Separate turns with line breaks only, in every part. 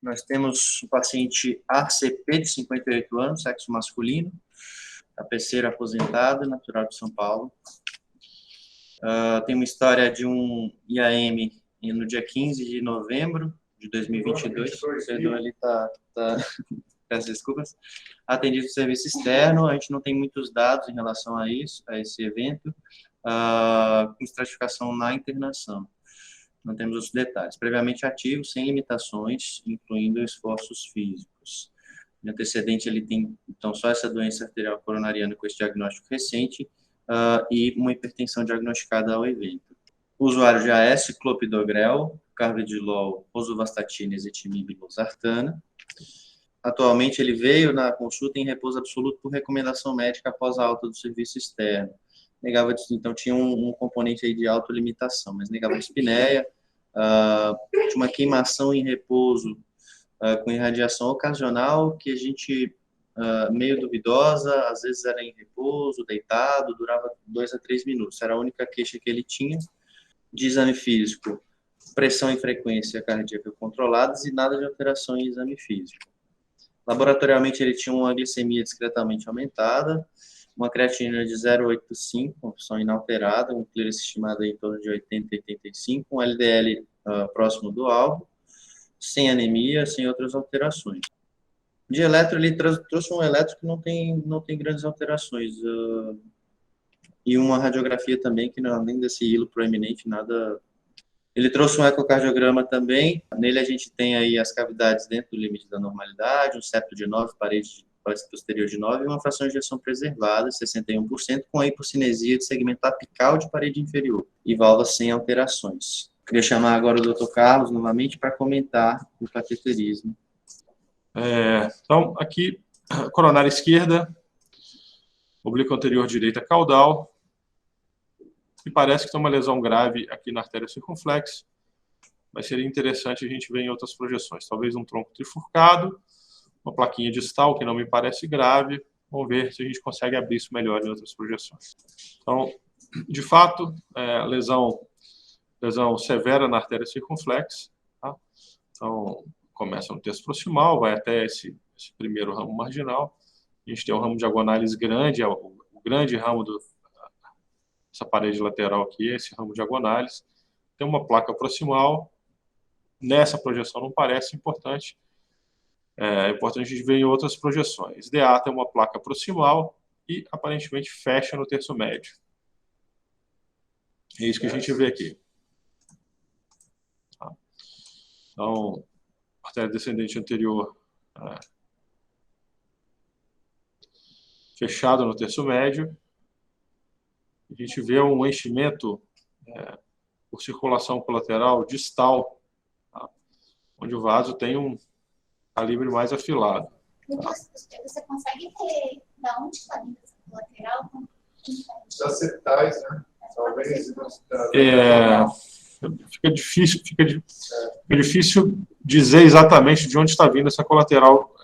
Nós temos o paciente ACP, de 58 anos, sexo masculino, tapeceiro aposentado, natural de São Paulo. Tem uma história de um IAM no dia 15 de novembro de 2022. O servidor ali peço desculpas. Atendido no serviço externo, a gente não tem muitos dados em relação a isso, a esse evento, com estratificação na internação. Não temos os detalhes. Previamente ativo, sem limitações, incluindo esforços físicos. No antecedente, ele tem, então, só essa doença arterial coronariana com esse diagnóstico recente e uma hipertensão diagnosticada ao evento. O usuário já é ciclopidogrel, carvedilol, rosuvastatina, ezetimibe e losartana. Atualmente, ele veio na consulta em repouso absoluto por recomendação médica após a alta do serviço externo. Negava, então, tinha um componente aí de autolimitação, mas negava dispneia, tinha uma queimação em repouso com irradiação ocasional, que a gente, meio duvidosa, às vezes era em repouso, deitado, durava 2 a 3 minutos. Era a única queixa que ele tinha. De exame físico, pressão e frequência cardíaca controladas e nada de alteração em exame físico. Laboratorialmente, ele tinha uma glicemia discretamente aumentada, uma creatinina de 0,85, uma função inalterada, um clearance estimado em torno de 80 e 85, um LDL próximo do alvo, sem anemia, sem outras alterações. De eletro, ele trouxe um eletro que não tem grandes alterações, e uma radiografia também, que não, além desse hilo proeminente, nada... Ele trouxe um ecocardiograma também, nele a gente tem aí as cavidades dentro do limite da normalidade, um septo de 9, parede posterior de 9 e uma fração de ejeção preservada, 61%, com a hipocinesia de segmento apical de parede inferior e válvulas sem alterações. Queria chamar agora o Dr. Carlos novamente para comentar o cateterismo.
Então, aqui, coronária esquerda, oblíqua anterior direita caudal, e parece que tem uma lesão grave aqui na artéria circunflexa, mas seria interessante a gente ver em outras projeções, talvez um tronco trifurcado, uma plaquinha distal que não me parece grave, vamos ver se a gente consegue abrir isso melhor em outras projeções. Então, de fato, lesão severa na artéria circunflexa, tá? Então, começa no terço proximal, vai até esse primeiro ramo marginal, a gente tem um ramo diagonais grande, o grande ramo essa parede lateral aqui, esse ramo diagonais, tem uma placa proximal, nessa projeção não parece importante, é importante a gente ver em outras projeções. DA tem uma placa proximal e aparentemente fecha no terço médio. É isso que a gente vê aqui. Tá? Então, artéria descendente anterior fechado no terço médio. A gente vê um enchimento por circulação colateral distal, tá? Onde o vaso tem um calibre mais afilado.
Tá? Você consegue ver da onde está vindo essa colateral?
Das septais, né? Talvez.
Fica difícil dizer exatamente de onde está vindo essa colateral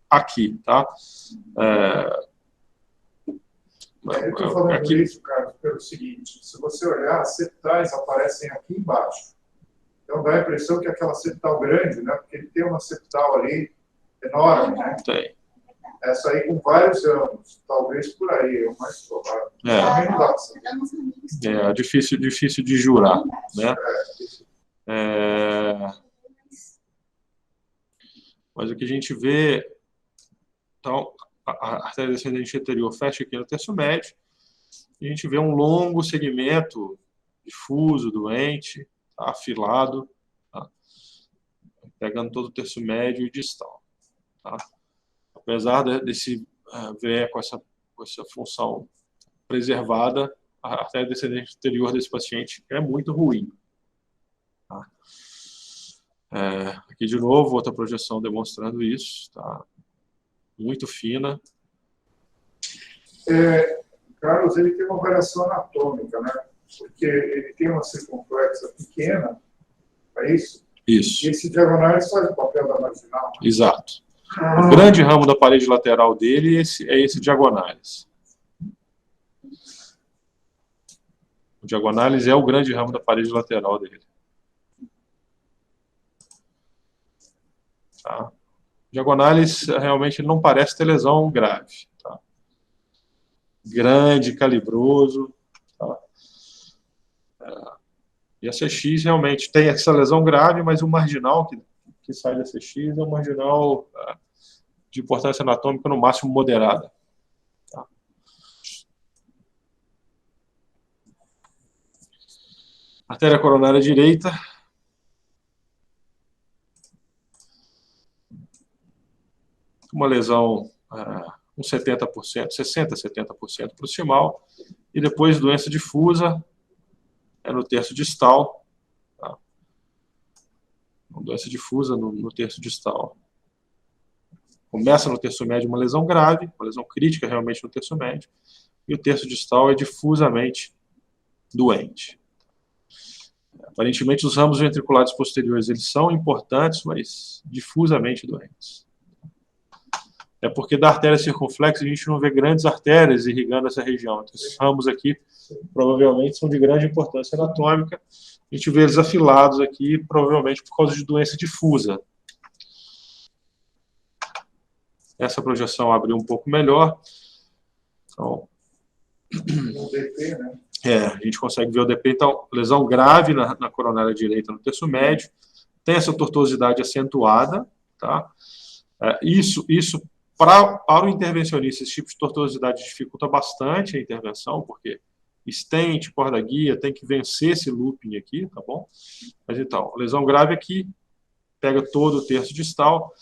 aqui, tá?
Eu estou falando isso, Carlos, pelo seguinte: se você olhar, as septais aparecem aqui embaixo. Então dá a impressão que aquela septal grande, né? Porque ele tem uma septal ali enorme, né?
Tem.
Essa aí com vários anos, talvez por aí, é o mais provável.
Difícil de jurar, né? Mas o que a gente vê, então, a artéria descendente anterior fecha aqui no terço médio, e a gente vê um longo segmento difuso, doente, tá? Afilado, tá? Pegando todo o terço médio e distal. Tá? Apesar desse VE com essa função preservada, a artéria descendente anterior desse paciente é muito ruim. Tá? Aqui de novo, outra projeção demonstrando isso, tá? Muito fina.
Carlos, ele tem uma variação anatômica, né? Porque ele tem uma circunflexa pequena, é isso?
Isso.
E esse diagonal faz o papel da marginal.
Exato. O grande ramo da parede lateral dele é esse diagonais. O diagonais é o grande ramo da parede lateral dele. Tá? Diagonales realmente não parece ter lesão grave. Tá? Grande, calibroso. Tá? E a CX realmente tem essa lesão grave, mas o marginal que sai da CX é um marginal de importância anatômica no máximo moderada. Tá? Artéria coronária direita. Uma lesão, uns 70%, 60%, 70% proximal, e depois doença difusa, no terço distal. Tá? Doença difusa no terço distal. Começa no terço médio uma lesão grave, uma lesão crítica realmente no terço médio, e o terço distal é difusamente doente. Aparentemente, os ramos ventriculares posteriores eles são importantes, mas difusamente doentes. É porque da artéria circunflexa a gente não vê grandes artérias irrigando essa região. Então, esses ramos aqui provavelmente são de grande importância anatômica. A gente vê eles afilados aqui, provavelmente por causa de doença difusa. Essa projeção abriu um pouco melhor. Então, a gente consegue ver o DP. Então, lesão grave na coronária direita no terço médio. Tem essa tortuosidade acentuada. Tá? Isso para o intervencionista, esse tipo de tortuosidade dificulta bastante a intervenção, porque estente, corda guia, tem que vencer esse looping aqui, tá bom? Mas então, lesão grave aqui, pega todo o terço distal,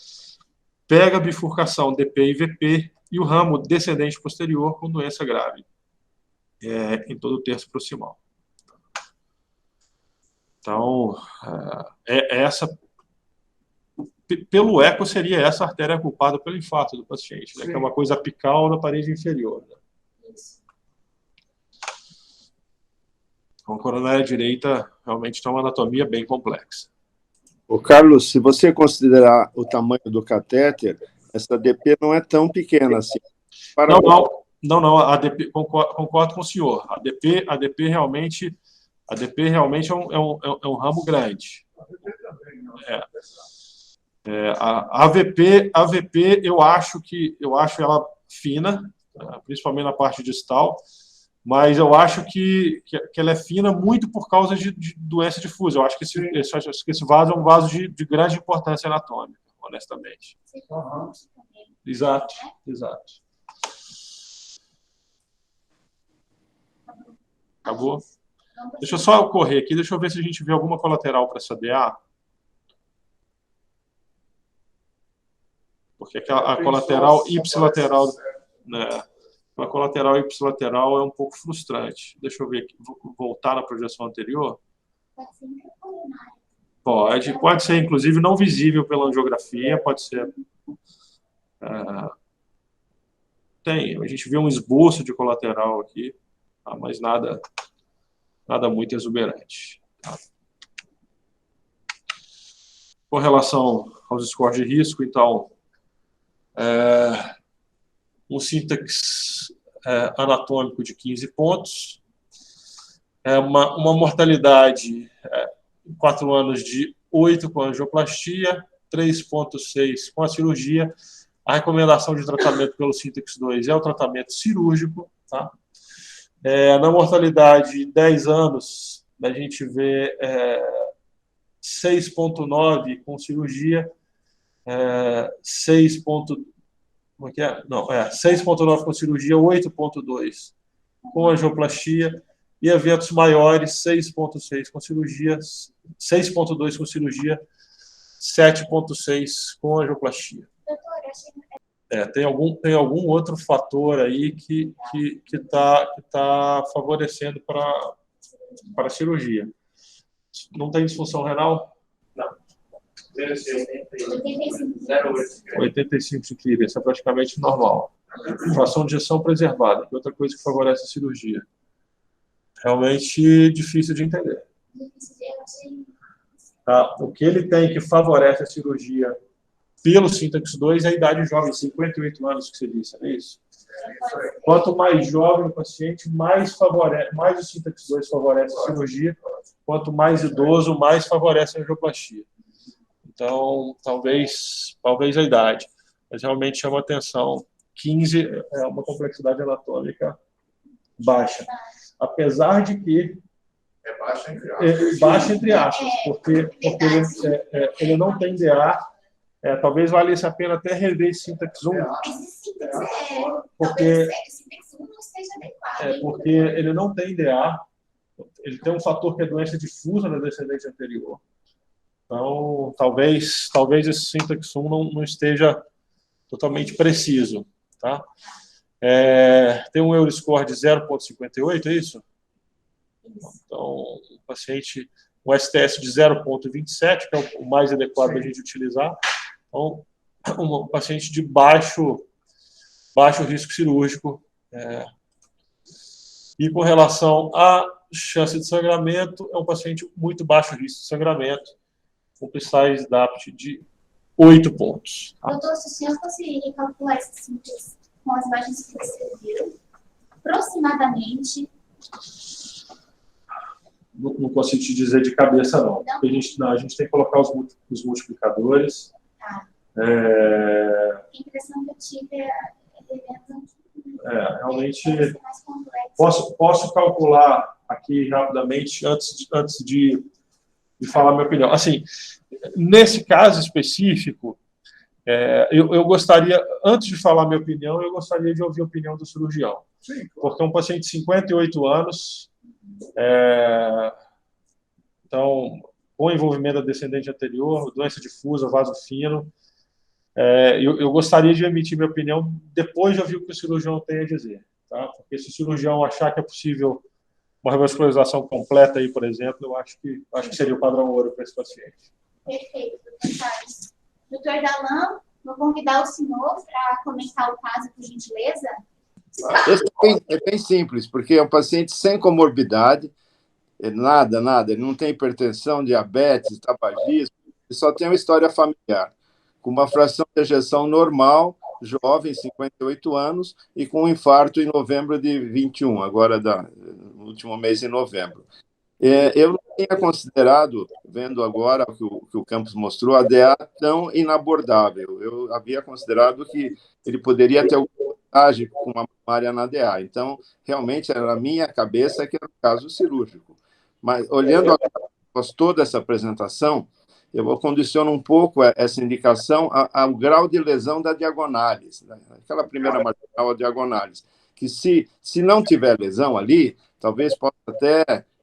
pega a bifurcação DP e VP e o ramo descendente posterior com doença grave em todo o terço proximal. Então, essa... Pelo eco, seria essa artéria culpada pelo infarto do paciente, né, que é uma coisa apical na parede inferior. Né? Então, a coronária direita realmente tem uma anatomia bem complexa.
Ô, Carlos, se você considerar o tamanho do catéter, essa DP não é tão pequena assim.
Não, a DP, concordo com o senhor. A DP realmente é um ramo grande. A AVP eu acho ela fina, principalmente na parte distal, mas eu acho que ela é fina muito por causa de doença difusa. Eu acho que esse vaso é um vaso de grande importância anatômica, honestamente. Exato. Acabou? Deixa eu só correr aqui, deixa eu ver se a gente vê alguma colateral para essa DA. Porque a colateral ipsilateral, né, a colateral ipsilateral é um pouco frustrante. Deixa eu ver aqui, vou voltar na projeção anterior. Pode ser, inclusive, não visível pela angiografia, pode ser. A gente vê um esboço de colateral aqui, tá, mas nada muito exuberante. Tá? Com relação aos scores de risco, então, um síntese anatômico de 15 pontos, uma mortalidade em 4 anos de 8 com a angioplastia, 3,6 com a cirurgia. A recomendação de tratamento pelo Syntax 2 é o tratamento cirúrgico. Tá? Na mortalidade de 10 anos, a gente vê 6,9 com cirurgia, 6,9 com cirurgia, 8,2 com angioplastia, e eventos maiores, 6,6 com cirurgia, 6,2 com cirurgia, 7,6 com angioplastia. Tem algum outro fator aí que tá favorecendo para a cirurgia. Não tem disfunção renal? Não. 85 de clearance, é praticamente normal. Fração de ejeção preservada, que é outra coisa que favorece a cirurgia. Realmente difícil de entender. Tá? O que ele tem que favorece a cirurgia pelo Syntax 2 é a idade jovem, 58 anos que você disse, não é isso? Quanto mais jovem o paciente, mais o Syntax 2 favorece a cirurgia. Quanto mais idoso, mais favorece a angioplastia. Então, talvez a idade. Mas realmente chama a atenção. 15 é uma complexidade anatômica baixa. Apesar de que
É baixa entre aspas.
baixa entre aspas, porque ele não tem DA. Talvez valesse a pena até rever esse Syntax 1. Porque ele não tem DA. Ele tem um fator que é doença difusa na descendente anterior. Então, talvez esse Syntax 1 não esteja totalmente preciso. Tá? Tem um Euroscore de 0,58, é isso? Então, o paciente, um STS de 0,27, que é o mais adequado a gente utilizar. Então, um paciente de baixo risco cirúrgico. E com relação à chance de sangramento, é um paciente muito baixo risco de sangramento, com PSIZE DAPT de 8 pontos.
Doutor, se o senhor fosse calcular esses símtomas com as imagens que você viu, aproximadamente...
Não consigo te dizer de cabeça, não. A gente tem que colocar os multiplicadores.
Tá.
A
impressão que eu tive
realmente... Posso calcular aqui rapidamente, antes de falar a minha opinião. Assim, nesse caso específico, eu gostaria, antes de falar a minha opinião, eu gostaria de ouvir a opinião do cirurgião. Sim. Porque é um paciente de 58 anos, então, com envolvimento da descendente anterior, doença difusa, vaso fino, eu gostaria de emitir minha opinião depois de ouvir o que o cirurgião tem a dizer. Tá? Porque se o cirurgião achar que é possível uma revascularização completa, aí, por exemplo, eu acho que seria o padrão ouro para esse paciente.
Perfeito, doutor Carlos. Doutor Dalan, vou convidar o senhor para comentar o caso, por gentileza.
É bem simples, porque é um paciente sem comorbidade, nada, ele não tem hipertensão, diabetes, tabagismo, ele só tem uma história familiar, com uma fração de ejeção normal, jovem, 58 anos, e com um infarto em novembro de 21, agora no último mês, em novembro. Eu não tinha considerado, vendo agora o que o Campos mostrou, a DA tão inabordável. Eu havia considerado que ele poderia ter alguma vantagem com uma mamária na DA. Então, realmente, era na minha cabeça que era um caso cirúrgico. Mas, olhando após toda essa apresentação, eu condiciono um pouco essa indicação ao grau de lesão da diagonalis, né? Aquela primeira marginal diagonalis, que se não tiver lesão ali, talvez possa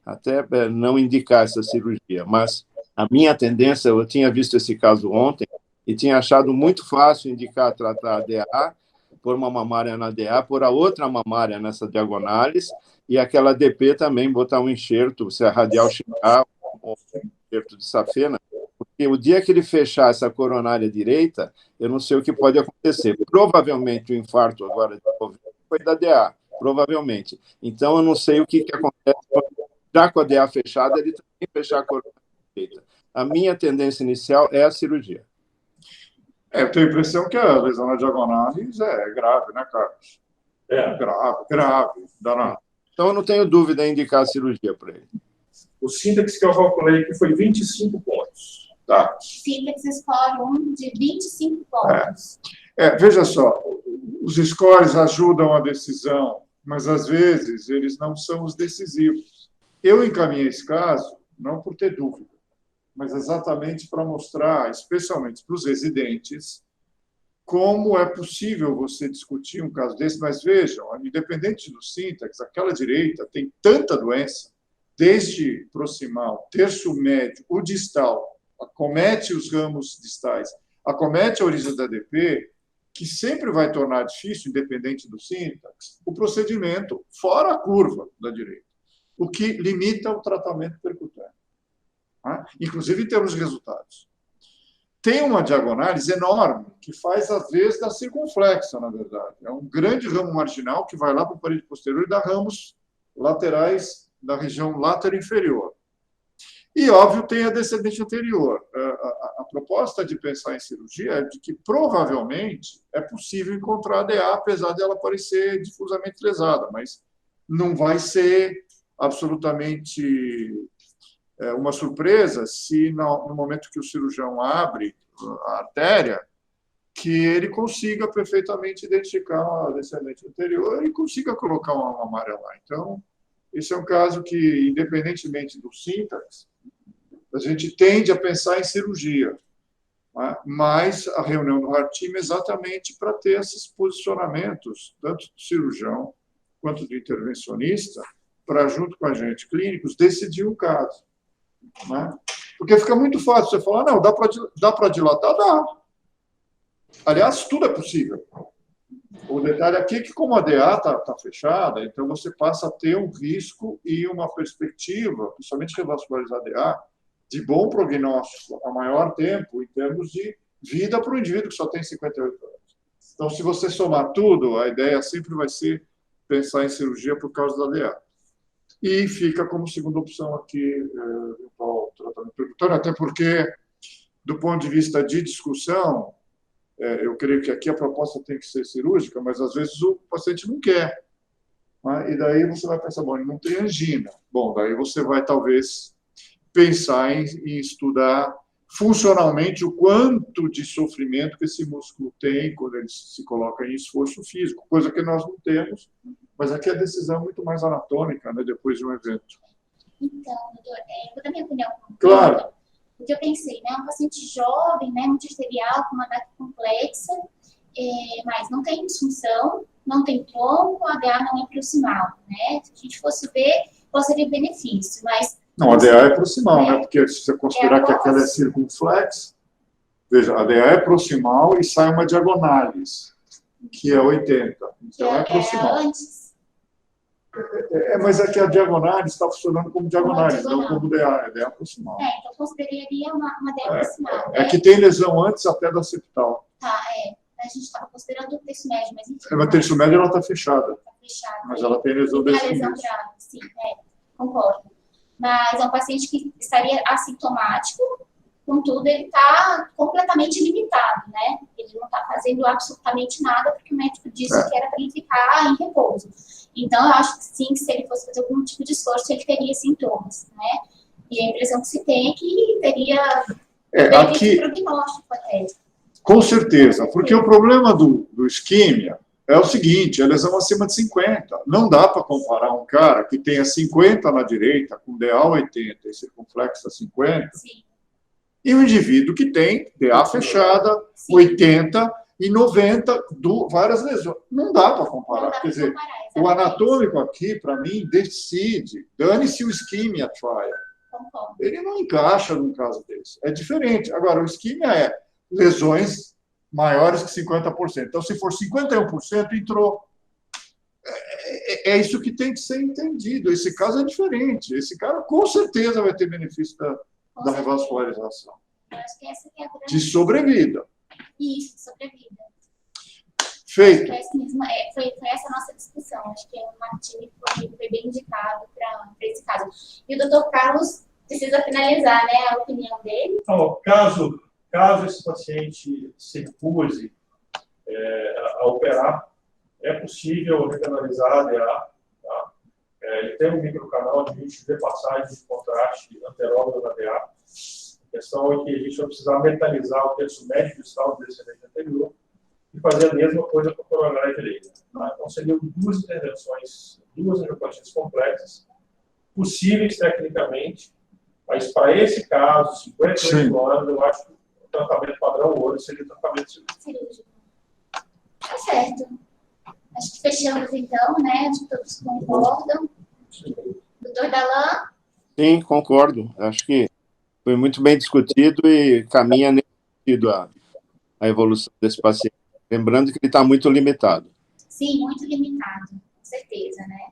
até não indicar essa cirurgia, mas a minha tendência, eu tinha visto esse caso ontem e tinha achado muito fácil tratar a DA, por uma mamária na DA, por a outra mamária nessa diagonalis, e aquela DP também botar um enxerto, se a radial chegar, ou um enxerto de safena, porque o dia que ele fechar essa coronária direita, eu não sei o que pode acontecer. Provavelmente o infarto agora de Covid foi da DA, provavelmente. Então, eu não sei o que acontece. Já com a DA fechada, ele também fechar a coronária direita. A minha tendência inicial é a cirurgia.
Eu tenho a impressão que a lesão na diagonalis é grave, né, Carlos? Grave, danado.
Então, eu não tenho dúvida em indicar a cirurgia para ele.
O Syntax que eu calculei aqui foi 25 pontos. Tá?
Syntax score 1 de 25 pontos.
Veja só, os scores ajudam a decisão, mas às vezes eles não são os decisivos. Eu encaminhei esse caso não por ter dúvida, mas exatamente para mostrar, especialmente para os residentes, como é possível você discutir um caso desse. Mas vejam, independente do Syntax, aquela direita tem tanta doença, desde proximal, terço médio, o distal, acomete os ramos distais, acomete a origem da DP, que sempre vai tornar difícil, independente do Syntax, o procedimento fora a curva da direita, o que limita o tratamento percutâneo, inclusive em termos de resultados. Tem uma diagonalis enorme, que faz às vezes da circunflexa, na verdade. É um grande ramo marginal que vai lá para a parede posterior e dá ramos laterais da região lateral-inferior. E, óbvio, tem a descendente anterior. A proposta de pensar em cirurgia é de que, provavelmente, é possível encontrar a DA, apesar dela parecer difusamente lesada, mas não vai ser absolutamente uma surpresa se no momento que o cirurgião abre a artéria, que ele consiga perfeitamente identificar a descendente anterior e consiga colocar uma mamária lá. Então, esse é um caso que, independentemente do síntese, a gente tende a pensar em cirurgia, né? Mas a reunião do Heart Team é exatamente para ter esses posicionamentos, tanto do cirurgião quanto do intervencionista, para, junto com a gente, clínicos, decidir o caso, né? Porque fica muito fácil você falar, não, dá para dilatar? Dá. Aliás, tudo é possível. O detalhe aqui é que, como a DA está fechada, então você passa a ter um risco e uma perspectiva, principalmente revascularizar a DA, de bom prognóstico a maior tempo, em termos de vida para o indivíduo que só tem 58 anos. Então, se você somar tudo, a ideia sempre vai ser pensar em cirurgia por causa da DA. E fica como segunda opção aqui o tratamento percutâneo, até porque, do ponto de vista de discussão, eu creio que aqui a proposta tem que ser cirúrgica, mas às vezes o paciente não quer, né? E daí você vai pensar, bom, ele não tem angina. Bom, daí você vai talvez pensar em estudar funcionalmente o quanto de sofrimento que esse músculo tem quando ele se coloca em esforço físico, coisa que nós não temos, mas aqui a decisão é muito mais anatômica, né, depois de um evento.
Então, doutor, vou dar minha opinião.
Claro.
Porque eu pensei, né, um paciente jovem, né, multiarterial, com uma DAC complexa, mas não tem disfunção, não tem tronco, a DA não é proximal, né? Se a gente fosse ver, qual seria o benefício, mas...
Não, a DA é proximal, né? Porque se você considerar que aquela é circunflex, veja, a DA é proximal e sai uma diagonalis, que é 80. Então é proximal.
Antes.
Mas é que a diagonalis está funcionando como diagonalis, não como DA, é DA proximal.
Então consideraria uma DA proximal.
É que tem lesão antes até da septal.
Tá, a gente estava considerando o terço médio, mas enfim.
Mas o terço médio ela está fechada.
Está fechada.
Mas ela tem lesão
desse
início.
Lesão grave, sim, concordo. Mas é um paciente que estaria assintomático, contudo, ele está completamente limitado, né? Ele não está fazendo absolutamente nada, porque o médico disse que era para ele ficar em repouso. Então, eu acho que sim, se ele fosse fazer algum tipo de esforço, ele teria sintomas, né? E a impressão que se tem é que teria
aqui,
prognóstico até.
Com certeza, porque o problema do isquímia é o seguinte, é lesão acima de 50. Não dá para comparar um cara que tenha 50 na direita, com DA 80 e circunflexa 50,
Sim.
e um indivíduo que tem DA fechada, sim, 80 e 90, várias lesões. Não dá para comparar. Quer dizer, o anatômico aqui, para mim, decide. Dane-se o isquímia trial. Ele não encaixa num caso desse. É diferente. Agora, o isquímia é lesões maiores que 50%. Então, se for 51%, entrou. É isso que tem que ser entendido. Esse caso é diferente. Esse cara, com certeza, vai ter benefício da revascularização.
Eu acho que essa que é a grande...
De sobrevida.
Isso, sobrevida.
Feito.
Foi essa a nossa discussão. Acho que o Martini foi bem indicado para esse caso. E o doutor Carlos precisa finalizar, né, a opinião dele.
Então, caso esse paciente se recuse a operar, é possível recanalizar a DA. Tá? Ele tem um microcanal de 20 passagens de contraste anterógrado da DA. A questão é que a gente vai precisar metalizar o terço médio distal do descendente anterior e fazer a mesma coisa para a coronária direita. Tá? Então, seriam duas intervenções, duas angioplasties complexas, possíveis tecnicamente, mas para esse caso, 58 anos, eu acho que o tratamento padrão ouro seria o tratamento cirúrgico.
Tá certo. Acho que fechamos então, né? Acho que todos concordam. Doutor Dalan?
Sim, concordo. Acho que foi muito bem discutido e caminha nesse sentido a evolução desse paciente. Lembrando que ele está muito limitado.
Sim, muito limitado, com certeza, né?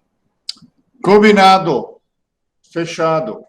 Combinado. Fechado.